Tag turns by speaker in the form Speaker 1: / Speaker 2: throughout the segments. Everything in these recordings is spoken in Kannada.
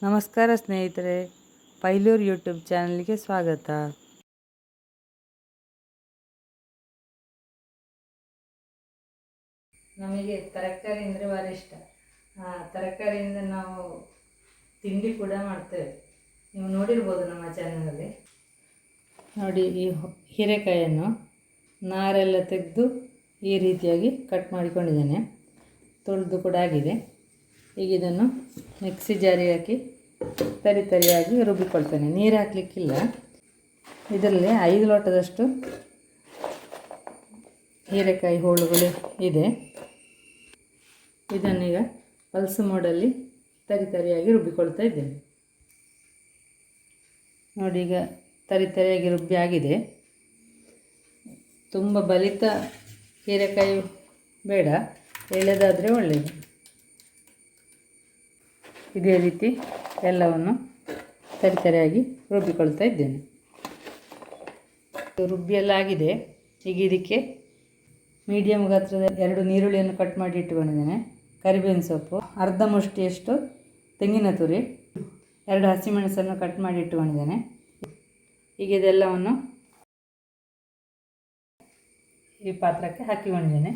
Speaker 1: ನಮಸ್ಕಾರ ಸ್ನೇಹಿತರೆ, ಪೈಲೂರ್ ಯೂಟ್ಯೂಬ್ ಚಾನಲ್ಗೆ ಸ್ವಾಗತ. ನಮಗೆ ತರಕಾರಿ ಅಂದರೆ ಭಾಳ ಇಷ್ಟ. ತರಕಾರಿಯಿಂದ ನಾವು ತಿಂಡಿ ಕೂಡ ಮಾಡ್ತೇವೆ. ನೀವು ನೋಡಿರ್ಬೋದು ನಮ್ಮ ಚಾನಲಲ್ಲಿ. ನೋಡಿ, ಈ ಹೀರೆಕಾಯಿಯನ್ನು ನಾರೆಲ್ಲ ತೆಗೆದು ಈ ರೀತಿಯಾಗಿ ಕಟ್ ಮಾಡಿಕೊಂಡಿದ್ದೇನೆ. ತೊಳೆದು ಕೂಡ ಆಗಿದೆ. ಈಗ ಇದನ್ನು ಮಿಕ್ಸಿ ಜಾರಿಗೆ ಹಾಕಿ ತರಿಯಾಗಿ ರುಬ್ಬಿಕೊಳ್ತೇನೆ. ನೀರು ಹಾಕಲಿಕ್ಕಿಲ್ಲ. ಇದರಲ್ಲಿ 5 ಲೋಟದಷ್ಟು ಹೀರೆಕಾಯಿ ಹೋಳುಗಳು ಇದೆ. ಇದನ್ನೀಗ ಪಲ್ಸ್ ಮೋಡಲ್ಲಿ ತರಿಯಾಗಿ ರುಬ್ಬಿಕೊಳ್ತಾ ಇದ್ದೇನೆ. ನೋಡಿ, ಈಗ ತರಿಯಾಗಿ ರುಬ್ಬಿ ಆಗಿದೆ. ತುಂಬ ಬಲಿತ ಹೀರೆಕಾಯಿ ಬೇಡ, ಎಳೆದಾದರೆ ಒಳ್ಳೆಯದು. ಇದೇ ರೀತಿ ಎಲ್ಲವನ್ನು ತರಿಯಾಗಿ ರುಬ್ಬಿಕೊಳ್ತಾ ಇದ್ದೇನೆ. ರುಬ್ಬಿ ಎಲ್ಲ ಆಗಿದೆ. ಈಗ ಇದಕ್ಕೆ ಮೀಡಿಯಮ್ ಗಾತ್ರದ 2 ನೀರುಳ್ಳಿಯನ್ನು ಕಟ್ ಮಾಡಿ ಇಟ್ಟುಕೊಂಡಿದ್ದೇನೆ. ಕರಿಬೇವಿನ ಸೊಪ್ಪು, ಅರ್ಧ ಮುಷ್ಟಿಯಷ್ಟು ತೆಂಗಿನ ತುರಿ, 2 ಹಸಿಮೆಣಸನ್ನು ಕಟ್ ಮಾಡಿ ಇಟ್ಟುಕೊಂಡಿದ್ದೇನೆ. ಈಗ ಇದೆಲ್ಲವನ್ನು ಈ ಪಾತ್ರಕ್ಕೆ ಹಾಕಿಕೊಂಡಿದ್ದೇನೆ.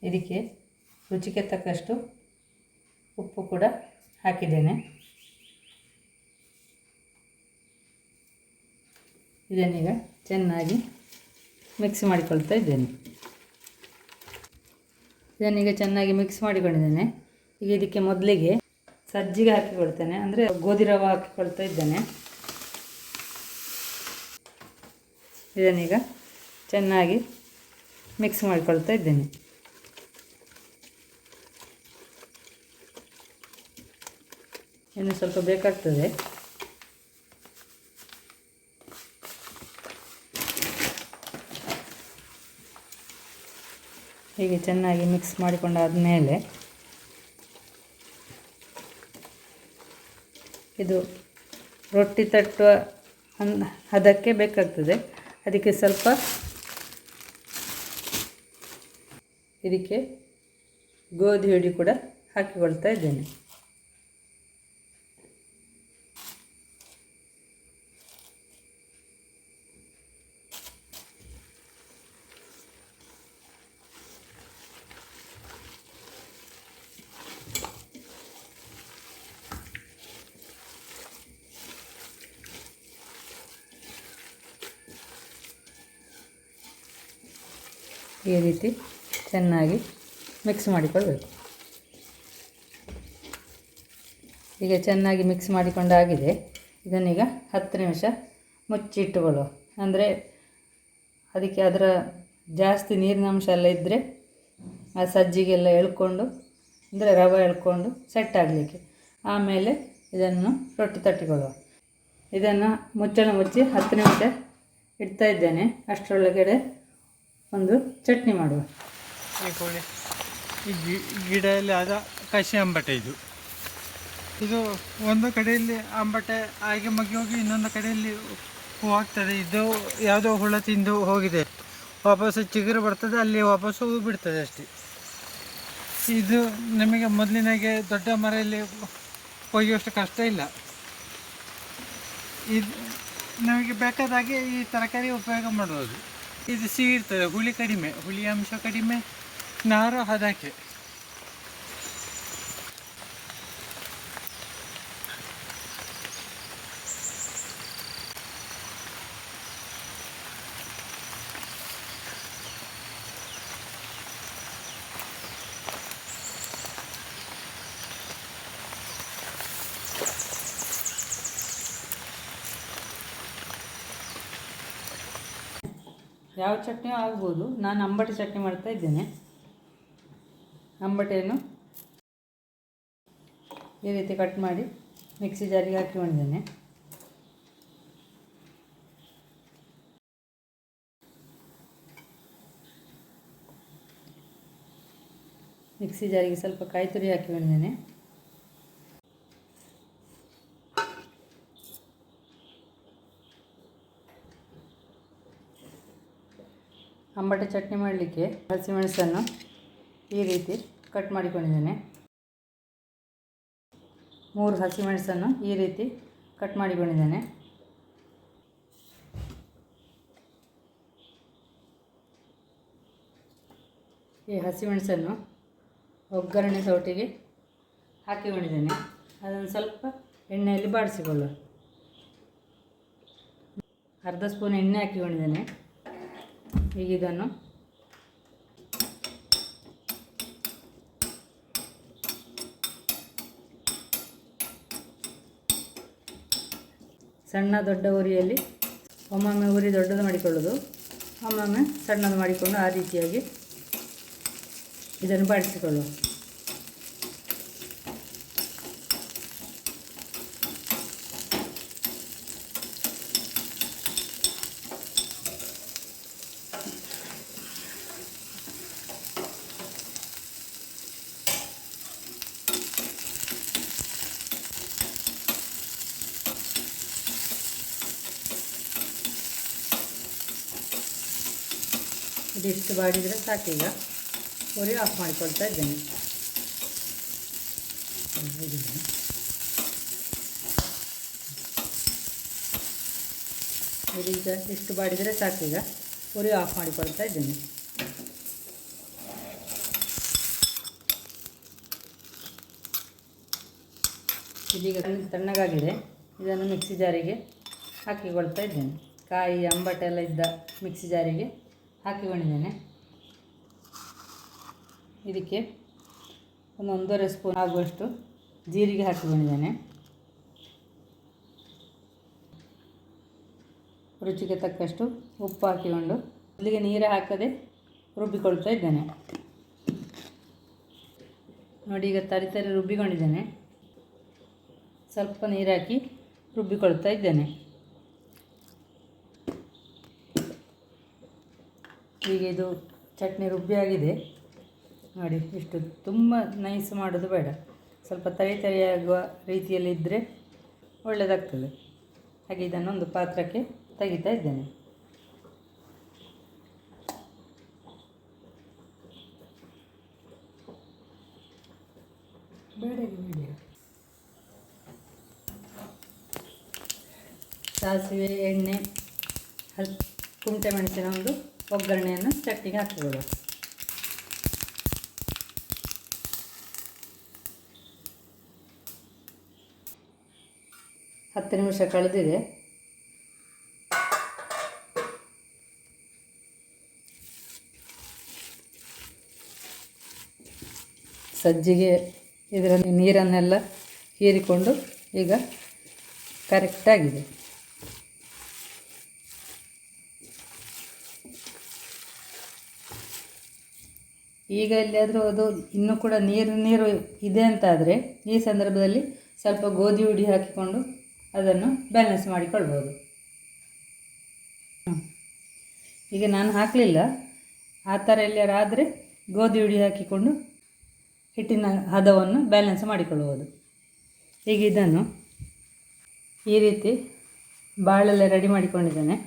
Speaker 1: ಇದಕ್ಕೆ ರುಚಿಗೆ ತಕ್ಕಷ್ಟು ಉಪ್ಪು ಕೂಡ ಹಾಕಿದ್ದೇನೆ. ಇದನ್ನೀಗ ಚೆನ್ನಾಗಿ ಮಿಕ್ಸ್ ಮಾಡಿಕೊಳ್ತಾ ಇದ್ದೇನೆ. ಇದನ್ನೀಗ ಚೆನ್ನಾಗಿ ಮಿಕ್ಸ್ ಮಾಡಿಕೊಂಡಿದ್ದೇನೆ. ಈಗ ಇದಕ್ಕೆ ಮೊದಲಿಗೆ ಸಜ್ಜಿಗೆ ಹಾಕಿಕೊಳ್ತೇನೆ, ಅಂದರೆ ಗೋಧಿ ರವೆ ಹಾಕಿಕೊಳ್ತಾ ಇದ್ದೇನೆ. ಇದನ್ನೀಗ ಚೆನ್ನಾಗಿ ಮಿಕ್ಸ್ ಮಾಡಿಕೊಳ್ತಾ ಇದ್ದೇನೆ. ಇನ್ನು ಸ್ವಲ್ಪ ಬೇಕಾಗ್ತದೆ. ಹೀಗೆ ಚೆನ್ನಾಗಿ ಮಿಕ್ಸ್ ಮಾಡಿಕೊಂಡಾದ ಮೇಲೆ ಇದು ರೊಟ್ಟಿ ತಟ್ಟುವ ಅದಕ್ಕೆ ಬೇಕಾಗ್ತದೆ. ಅದಕ್ಕೆ ಸ್ವಲ್ಪ ಇದಕ್ಕೆ ಗೋಧಿ ಹುಡಿ ಕೂಡ ಹಾಕಿಕೊಳ್ತಾ ಇದ್ದೇನೆ. ಈ ರೀತಿ ಚೆನ್ನಾಗಿ ಮಿಕ್ಸ್ ಮಾಡಿಕೊಳ್ಬೇಕು. ಈಗ ಚೆನ್ನಾಗಿ ಮಿಕ್ಸ್ ಮಾಡಿಕೊಂಡಾಗಿದೆ. ಇದನ್ನೀಗ 10 ನಿಮಿಷ ಮುಚ್ಚಿಟ್ಟುಕೊಳ್ಳುವ. ಅಂದರೆ ಅದಕ್ಕೆ ಅದರ ಜಾಸ್ತಿ ನೀರಿನಂಶ ಎಲ್ಲ ಇದ್ದರೆ ಆ ಸಜ್ಜಿಗೆಲ್ಲ ಎಳ್ಕೊಂಡು, ಅಂದರೆ ರವೆ ಎಳ್ಕೊಂಡು ಸೆಟ್ ಆಗಲಿಕ್ಕೆ. ಆಮೇಲೆ ಇದನ್ನು ರೊಟ್ಟಿ ತಟ್ಟಿಕೊಳ್ಳುವ. ಇದನ್ನು ಮುಚ್ಚಳ ಮುಚ್ಚಿ 10 ನಿಮಿಷ ಇಡ್ತಾ ಇದ್ದೇನೆ. ಅಷ್ಟರೊಳಗಡೆ ಒಂದು ಚಟ್ನಿ ಮಾಡುವ.
Speaker 2: ಈ ಗಿಡದಲ್ಲಿ ಆದ ಕಸಿ ಅಂಬಟೆ ಇದು ಒಂದು ಕಡೆಯಲ್ಲಿ ಅಂಬಟೆ ಹಾಗೆ ಮಗ್ಗಿ ಹೋಗಿ ಇನ್ನೊಂದು ಕಡೆಯಲ್ಲಿ ಹೂ ಆಗ್ತದೆ. ಇದು ಯಾವುದೋ ಹುಳ ತಿಂದು ಹೋಗಿದೆ, ವಾಪಸ್ಸು ಚಿಗುರು ಬರ್ತದೆ, ಅಲ್ಲಿ ವಾಪಸ್ಸು ಹೂ ಬಿಡ್ತದೆ ಅಷ್ಟೇ. ಇದು ನಮಗೆ ಮೊದಲಿನಾಗೆ ದೊಡ್ಡ ಮರೆಯಲ್ಲಿ ಕೊಯ್ಯುವಷ್ಟು ಕಷ್ಟ ಇಲ್ಲ. ಇದು ನಮಗೆ ಬೇಕಾದಾಗೆ ಈ ತರಕಾರಿ ಉಪಯೋಗ ಮಾಡ್ಬೋದು. ಇದು ಸಿಹಿ ಇರ್ತದೆ, ಹುಳಿ ಕಡಿಮೆ, ಹುಳಿ ಅಂಶ ಕಡಿಮೆ, ನಾರು ಹದಕ್ಕೆ.
Speaker 1: ಯಾವ ಚಟ್ನಿಯೂ ಆಗ್ಬೋದು. ನಾನು ಅಂಬಟೆ ಚಟ್ನಿ ಮಾಡ್ತಾ ಇದ್ದೇನೆ. ಅಂಬಟೆಯನ್ನು ಈ ರೀತಿ ಕಟ್ ಮಾಡಿ ಮಿಕ್ಸಿ ಜಾರಿಗೆ ಹಾಕಿಕೊಂಡಿದ್ದೇನೆ. ಮಿಕ್ಸಿ ಜಾರಿಗೆ ಸ್ವಲ್ಪ ಕಾಯಿ ತುರಿ ಹಾಕಿಕೊಂಡಿದ್ದೇನೆ. ಅಂಬಟೆ ಚಟ್ನಿ ಮಾಡಲಿಕ್ಕೆ ಹಸಿಮೆಣಸನ್ನು ಈ ರೀತಿ ಕಟ್ ಮಾಡಿಕೊಂಡಿದ್ದೇನೆ. 3 ಹಸಿಮೆಣಸನ್ನು ಈ ರೀತಿ ಕಟ್ ಮಾಡಿಕೊಂಡಿದ್ದೇನೆ. ಈ ಹಸಿಮೆಣಸನ್ನು ಒಗ್ಗರಣೆ ಸೌಟಿಗೆ ಹಾಕಿಕೊಂಡಿದ್ದೇನೆ. ಅದನ್ನು ಸ್ವಲ್ಪ ಎಣ್ಣೆಯಲ್ಲಿ ಬಾಡಿಸಿಕೊಳ್ಳುವ. ಅರ್ಧ ಸ್ಪೂನ್ ಎಣ್ಣೆ ಹಾಕಿಕೊಂಡಿದ್ದೇನೆ. ಈಗ ಇದನ್ನು ಸಣ್ಣ ದೊಡ್ಡ ಉರಿಯಲ್ಲಿ ಒಮ್ಮೊಮ್ಮೆ ಉರಿ ದೊಡ್ಡದು ಮಾಡಿಕೊಳ್ಳೋದು, ಒಮ್ಮೊಮ್ಮೆ ಸಣ್ಣದು ಮಾಡಿಕೊಂಡು ಆ ರೀತಿಯಾಗಿ ಇದನ್ನು ಬಾಡಿಸಿಕೊಳ್ಳುವ. ಇದಿಷ್ಟು ಬಾಡಿದರೆ ಸಾಕೀಗ. ಉರಿ ಆಫ್ ಮಾಡಿಕೊಳ್ತಾ ಇದ್ದೇನೆ. ಇದೀಗ ಇಷ್ಟು ಬಾಡಿದರೆ ಸಾಕೀಗ. ಉರಿ ಆಫ್ ಮಾಡಿಕೊಳ್ತಾ ಇದ್ದೇನೆ. ಇದೀಗ ತಣ್ಣಗಾಗಿದೆ. ಇದನ್ನು ಮಿಕ್ಸಿ ಜಾರಿಗೆ ಹಾಕಿಕೊಳ್ತಾ ಇದ್ದೇನೆ. ಕಾಯಿ ಅಂಬಟೆಲ್ಲ ಇದ್ದ ಮಿಕ್ಸಿ ಜಾರಿಗೆ ಹಾಕಿಕೊಂಡಿದ್ದೇನೆ. ಇದಕ್ಕೆ 1.5 ಸ್ಪೂನ್ ಆಗುವಷ್ಟು ಜೀರಿಗೆ ಹಾಕಿಕೊಂಡಿದ್ದೇನೆ. ರುಚಿಗೆ ತಕ್ಕಷ್ಟು ಉಪ್ಪು ಹಾಕಿಕೊಂಡು ಇಲ್ಲಿಗೆ ನೀರು ಹಾಕದೆ ರುಬ್ಬಿಕೊಳ್ತಾ ಇದ್ದೇನೆ. ನೋಡಿ, ಈಗ ತರಿ ರುಬ್ಬಿಕೊಂಡಿದ್ದೇನೆ. ಸ್ವಲ್ಪ ನೀರು ಹಾಕಿ ರುಬ್ಬಿಕೊಳ್ತಾ ಇದ್ದೇನೆ. ಈಗ ಇದು ಚಟ್ನಿ ರುಬ್ಬಿಯಾಗಿದೆ. ನೋಡಿ, ಇಷ್ಟು ತುಂಬ ನೈಸ್ ಮಾಡೋದು ಬೇಡ, ಸ್ವಲ್ಪ ತರಿಯಾಗುವ ರೀತಿಯಲ್ಲಿ ಇದ್ದರೆ ಒಳ್ಳೆಯದಾಗ್ತದೆ. ಹಾಗೆ ಇದನ್ನು ಒಂದು ಪಾತ್ರಕ್ಕೆ ತೆಗಿತಾ ಇದ್ದೇನೆ. ಸಾಸಿವೆ, ಎಣ್ಣೆ, ಕುಂಟೆ ಮೆಣಸಿನ ಒಂದು ಒಗ್ಗರಣೆಯನ್ನು ಚಟ್ನಿಗೆ ಹಾಕಿಕೊಳ್ಳುವ. ಹತ್ತು ನಿಮಿಷ ಕಳೆದಿದೆ. ಸಜ್ಜಿಗೆ ಇದರಲ್ಲಿ ನೀರನ್ನೆಲ್ಲ ಹೀರಿಕೊಂಡು ಈಗ ಕರೆಕ್ಟಾಗಿದೆ. ಈಗ ಎಲ್ಲಿಯಾದರೂ ಅದು ಇನ್ನೂ ಕೂಡ ನೀರು ಇದೆ ಅಂತಾದರೆ ಈ ಸಂದರ್ಭದಲ್ಲಿ ಸ್ವಲ್ಪ ಗೋಧಿ ಹುಡಿ ಹಾಕಿಕೊಂಡು ಅದನ್ನು ಬ್ಯಾಲೆನ್ಸ್ ಮಾಡಿಕೊಳ್ಬೋದು. ಈಗ ನಾನು ಹಾಕಲಿಲ್ಲ. ಆ ಥರ ಎಲ್ಲಾರು ಆದರೆ ಗೋಧಿ ಹುಡಿ ಹಾಕಿಕೊಂಡು ಹಿಟ್ಟಿನ ಹದವನ್ನು ಬ್ಯಾಲೆನ್ಸ್ ಮಾಡಿಕೊಳ್ಳುವುದು. ಈಗ ಇದನ್ನು ಈ ರೀತಿ ಬಾಳೆಲ್ಲ ರೆಡಿ ಮಾಡಿಕೊಂಡಿದ್ದೇನೆ.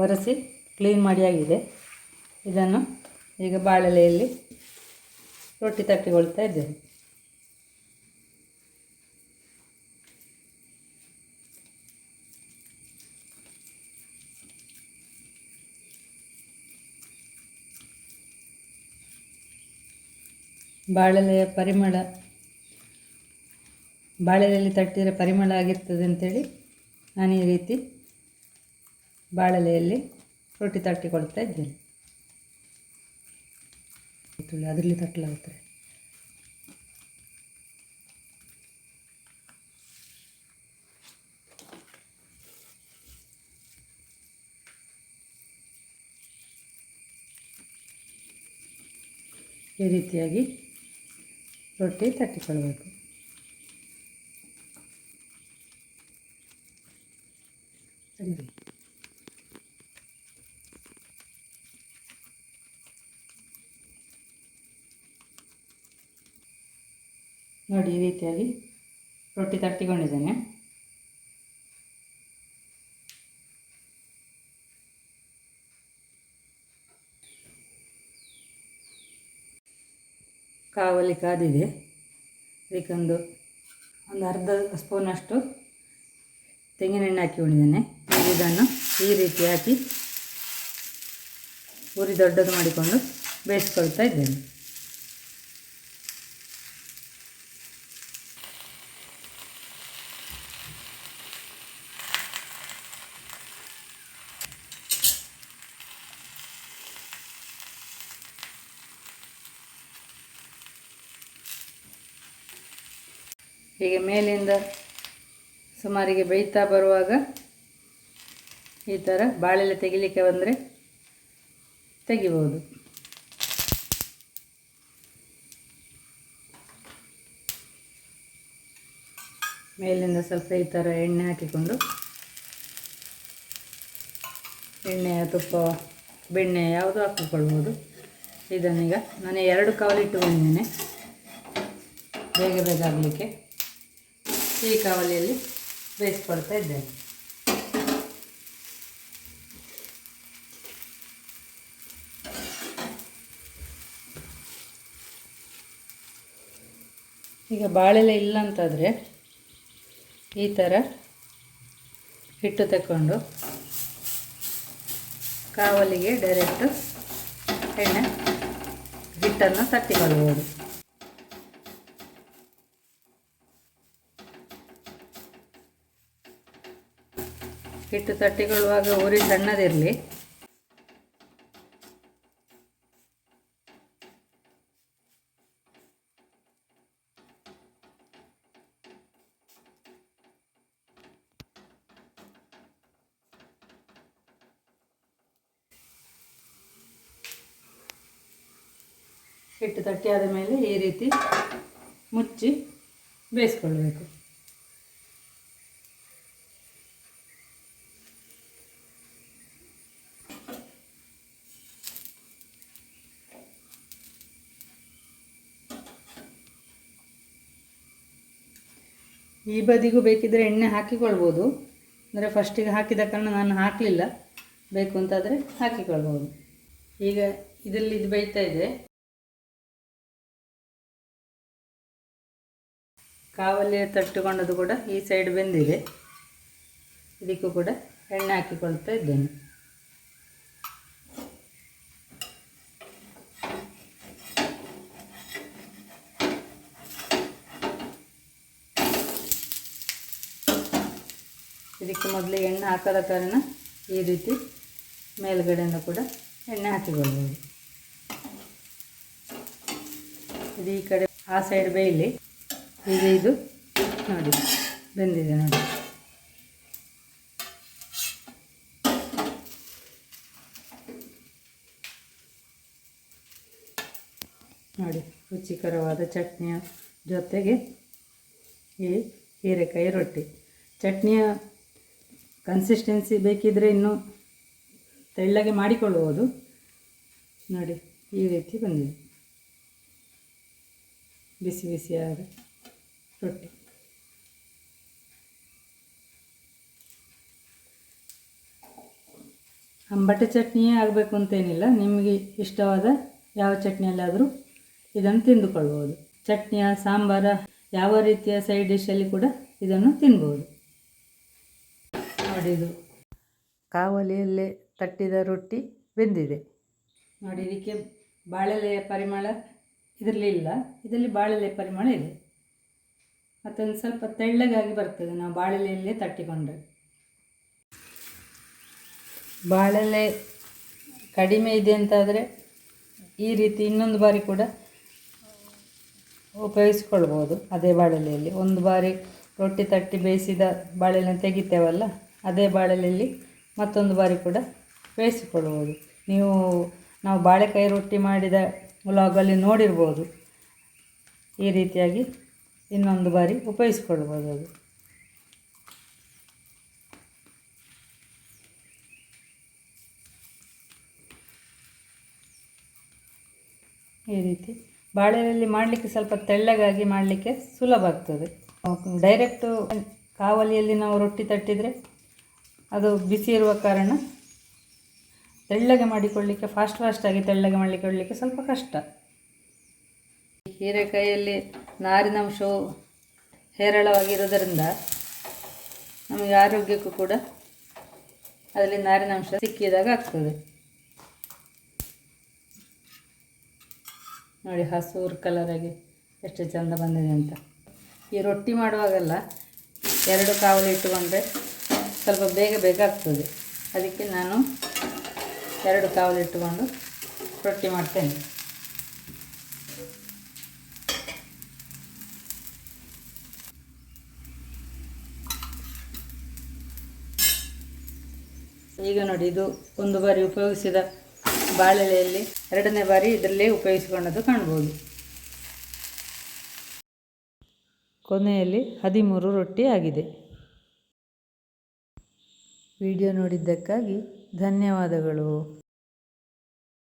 Speaker 1: ಒರೆಸಿ ಕ್ಲೀನ್ ಮಾಡಿ ಆಗಿದೆ. ಇದನ್ನು ಈಗ ಬಾಳೆಲೆಯಲ್ಲಿ ರೊಟ್ಟಿ ತಟ್ಟಿಕೊಳ್ತಾ ಇದ್ದೇನೆ. ಬಾಳೆಲೆಯ ಪರಿಮಳ, ಬಾಳೆಲೆಯಲ್ಲಿ ತಟ್ಟಿದರೆ ಪರಿಮಳ ಆಗಿರ್ತದೆ ಅಂಥೇಳಿ ನಾನು ಈ ರೀತಿ ಬಾಳೆಲೆಯಲ್ಲಿ ರೊಟ್ಟಿ ತಟ್ಟಿಕೊಳ್ತಾ ಇದ್ದೇನೆ. ಅದರಲ್ಲಿ ತಟ್ಟಲಾಗುತ್ತದೆ. ಈ ರೀತಿಯಾಗಿ ರೊಟ್ಟಿ ತಟ್ಟಿಕೊಳ್ಬೇಕು. ನೋಡಿ, ಈ ರೀತಿಯಾಗಿ ರೊಟ್ಟಿ ತಟ್ಟಿಕೊಂಡಿದ್ದೇನೆ. ಕಾವಲಿ ಕಾದಿದೆ. ಅದಕ್ಕೊಂದು ಒಂದು ಅರ್ಧ ಸ್ಪೂನಷ್ಟು ತೆಂಗಿನೆಣ್ಣೆ ಹಾಕಿಕೊಂಡಿದ್ದೇನೆ. ಇದನ್ನು ಈ ರೀತಿ ಹಾಕಿ ಉರಿ ದೊಡ್ಡದು ಮಾಡಿಕೊಂಡು ಬೇಯಿಸ್ಕೊಳ್ತಾ ಇದ್ದೇನೆ. ಹೀಗೆ ಮೇಲಿಂದ ಸುಮಾರಿಗೆ ಬೇಯ್ತಾ ಬರುವಾಗ ಈ ಥರ ಬಾಳೆಲೆ ತೆಗಿಲಿಕ್ಕೆ ಬಂದರೆ ತೆಗಿಬೋದು. ಮೇಲಿಂದ ಸ್ವಲ್ಪ ಈ ಥರ ಎಣ್ಣೆ ಹಾಕಿಕೊಂಡು, ಎಣ್ಣೆಯ ತುಪ್ಪ ಬೆಣ್ಣೆ ಯಾವುದು ಹಾಕಿಕೊಳ್ಬೋದು. ಇದನ್ನೀಗ ನಾನು 2 ಕವಲಿಟ್ಟು ಬಂದಿದ್ದೇನೆ ಬೇಗ ಬೇಗ ಆಗಲಿಕ್ಕೆ. ಈ ಕವಲಿಯಲ್ಲಿ ಬೇಯಿಸ್ಕೊಳ್ತಾ ಇದ್ದೇನೆ. ಈಗ ಬಾಳೆಲೆ ಇಲ್ಲ ಅಂತಾದರೆ ಈ ಥರ ಹಿಟ್ಟು ತಗೊಂಡು ಕಾವಲಿಗೆ ಡೈರೆಕ್ಟ್ ಎಣ್ಣೆ ಹಿಟ್ಟನ್ನು ತಟ್ಟಿಕೊಳ್ಬೋದು. ಹಿಟ್ಟು ತಟ್ಟಿಕೊಳ್ಳುವಾಗ ಉರಿ ಸಣ್ಣದಿರಲಿ. ಹಿಟ್ಟು ತಟ್ಟಿ ಆದ ಮೇಲೆ ಈ ರೀತಿ ಮುಚ್ಚಿ ಬೇಯಿಸ್ಕೊಳ್ಬೇಕು. ಈ ಬದಿಗೂ ಬೇಕಿದ್ದರೆ ಎಣ್ಣೆ ಹಾಕಿಕೊಳ್ಬೋದು. ಅಂದರೆ ಫಸ್ಟಿಗೆ ಹಾಕಿದ ಕಾರಣ ನಾನು ಹಾಕಲಿಲ್ಲ. ಬೇಕು ಅಂತಾದರೆ ಹಾಕಿಕೊಳ್ಬೋದು. ಈಗ ಇದರಲ್ಲಿ ಇದು ಬೇಯ್ತಾ ಇದೆ. ಕಾವಲಿ ತಟ್ಟುಕೊಂಡದ್ದು ಕೂಡ ಈ ಸೈಡ್ ಬೆಂದಿದೆ. ಇದಕ್ಕೂ ಕೂಡ ಎಣ್ಣೆ ಹಾಕಿಕೊಳ್ತಾ ಇದ್ದೇನೆ. ಇದಕ್ಕೆ ಮೊದಲಿಗೆ ಎಣ್ಣೆ ಹಾಕದ ಕಾರಣ ಈ ರೀತಿ ಮೇಲ್ಗಡೆಯಿಂದ ಕೂಡ ಎಣ್ಣೆ ಹಾಕಿಕೊಳ್ಬೋದು. ಇದು ಈ ಕಡೆ ಆ ಸೈಡ್ ಬೇಯಲಿ. ಈಗ ಇದು ನೋಡಿ ಬೆಂದಿದೆ ನೋಡಿ. ನೋಡಿ ರುಚಿಕರವಾದ ಚಟ್ನಿಯ ಜೊತೆಗೆ ಈ ಹೀರೆಕಾಯಿ ರೊಟ್ಟಿ. ಚಟ್ನಿಯ ಕನ್ಸಿಸ್ಟೆನ್ಸಿ ಬೇಕಿದ್ದರೆ ಇನ್ನೂ ತೆಳ್ಳಗೆ ಮಾಡಿಕೊಳ್ಳುವುದು. ನೋಡಿ ಈ ರೀತಿ ಬಂದಿದೆ ಬಿಸಿ ಬಿಸಿಯಾದ ರೊಟ್ಟಿ. ಅಂಬಟೆ ಚಟ್ನಿಯೇ ಆಗಬೇಕು ಅಂತೇನಿಲ್ಲ. ನಿಮಗೆ ಇಷ್ಟವಾದ ಯಾವ ಚಟ್ನಿಯಲ್ಲಾದರೂ ಇದನ್ನು ತಿಂದುಕೊಳ್ಬೋದು. ಚಟ್ನಿಯ ಸಾಂಬಾರ ಯಾವ ರೀತಿಯ ಸೈಡ್ ಡಿಶಲ್ಲಿ ಕೂಡ ಇದನ್ನು ತಿನ್ಬೋದು. ನೋಡಿ ಇದು ಕಾವಲಿಯಲ್ಲೇ ತಟ್ಟಿದ ರೊಟ್ಟಿ ಬೆಂದಿದೆ. ನೋಡಿ ಇದಕ್ಕೆ ಬಾಳೆಲೆಯ ಪರಿಮಳ ಇದರಲ್ಲಿ ಇಲ್ಲ. ಇದರಲ್ಲಿ ಬಾಳೆಲೆ ಪರಿಮಳ ಇದೆ. ಮತ್ತೊಂದು ಸ್ವಲ್ಪ ತೆಳ್ಳಗಾಗಿ ಬರ್ತದೆ ನಾವು ಬಾಳೆಲೆಯಲ್ಲೇ ತಟ್ಟಿಕೊಂಡ್ರೆ. ಬಾಳೆಲೆ ಕಡಿಮೆ ಇದೆ ಅಂತಾದರೆ ಈ ರೀತಿ ಇನ್ನೊಂದು ಬಾರಿ ಕೂಡ ಉಪಯೋಗಿಸ್ಕೊಳ್ಬೋದು. ಅದೇ ಬಾಳೆಲೆಯಲ್ಲಿ ಒಂದು ಬಾರಿ ರೊಟ್ಟಿ ತಟ್ಟಿ ಬೇಯಿಸಿದ ಬಾಳೆಲೆ ತೆಗಿತೇವಲ್ಲ, ಅದೇ ಬಾಳೆಲೆಯಲ್ಲಿ ಮತ್ತೊಂದು ಬಾರಿ ಕೂಡ ಬೇಯಿಸಿಕೊಳ್ಬೋದು. ನಾವು ಬಾಳೆಕಾಯಿ ರೊಟ್ಟಿ ಮಾಡಿದ ವ್ಲಾಗಲ್ಲಿ ನೋಡಿರ್ಬೋದು. ಈ ರೀತಿಯಾಗಿ ಇನ್ನೊಂದು ಬಾರಿ ಉಪಯೋಗಿಸ್ಕೊಳ್ಬೋದು. ಅದು ಈ ರೀತಿ ಬಾಳೆಲೆಯಲ್ಲಿ ಮಾಡಲಿಕ್ಕೆ ಸ್ವಲ್ಪ ತೆಳ್ಳಗಾಗಿ ಮಾಡಲಿಕ್ಕೆ ಸುಲಭ ಆಗ್ತದೆ. ಡೈರೆಕ್ಟು ಕಾವಲಿಯಲ್ಲಿ ನಾವು ರೊಟ್ಟಿ ತಟ್ಟಿದರೆ ಅದು ಬಿಸಿ ಇರುವ ಕಾರಣ ತೆಳ್ಳಗೆ ಮಾಡಿಕೊಳ್ಳಲಿಕ್ಕೆ ಫಾಸ್ಟಾಗಿ ತೆಳ್ಳಗೆ ಮಾಡಿಕೊಳ್ಳಲಿಕ್ಕೆ ಸ್ವಲ್ಪ ಕಷ್ಟ. ಹೀರೆಕಾಯಿಯಲ್ಲಿ ನಾರಿನಂಶವು ಹೇರಳವಾಗಿರೋದರಿಂದ ನಮಗೆ ಆರೋಗ್ಯಕ್ಕೂ ಕೂಡ ಅದರಲ್ಲಿ ನಾರಿನಾಂಶ ಸಿಕ್ಕಿದಾಗ ಆಗ್ತದೆ. ನೋಡಿ ಹಸೂರು ಕಲರಾಗಿ ಎಷ್ಟು ಚೆಂದ ಬಂದಿದೆ ಅಂತ. ಈ ರೊಟ್ಟಿ ಮಾಡುವಾಗೆಲ್ಲ 2 ಕಾವಲು ಇಟ್ಟುಕೊಂಡ್ರೆ ಸ್ವಲ್ಪ ಬೇಗ ಬೇಗ ಆಗ್ತದೆ. ಅದಕ್ಕೆ ನಾನು 2 ಕಾವಲು ಇಟ್ಟುಕೊಂಡು ರೊಟ್ಟಿ ಮಾಡ್ತೇನೆ. ಈಗ ನೋಡಿ, ಇದು ಒಂದು ಬಾರಿ ಉಪಯೋಗಿಸಿದ ಬಾಳೆಲೆಯಲ್ಲಿ 2ನೇ ಬಾರಿ ಇದರಲ್ಲೇ ಉಪಯೋಗಿಸಿಕೊಂಡದ್ದು ಕಾಣ್ಬೋದು. ಕೊನೆಯಲ್ಲಿ 13 ರೊಟ್ಟಿ ಆಗಿದೆ. ವಿಡಿಯೋ ನೋಡಿದ್ದಕ್ಕಾಗಿ ಧನ್ಯವಾದಗಳು.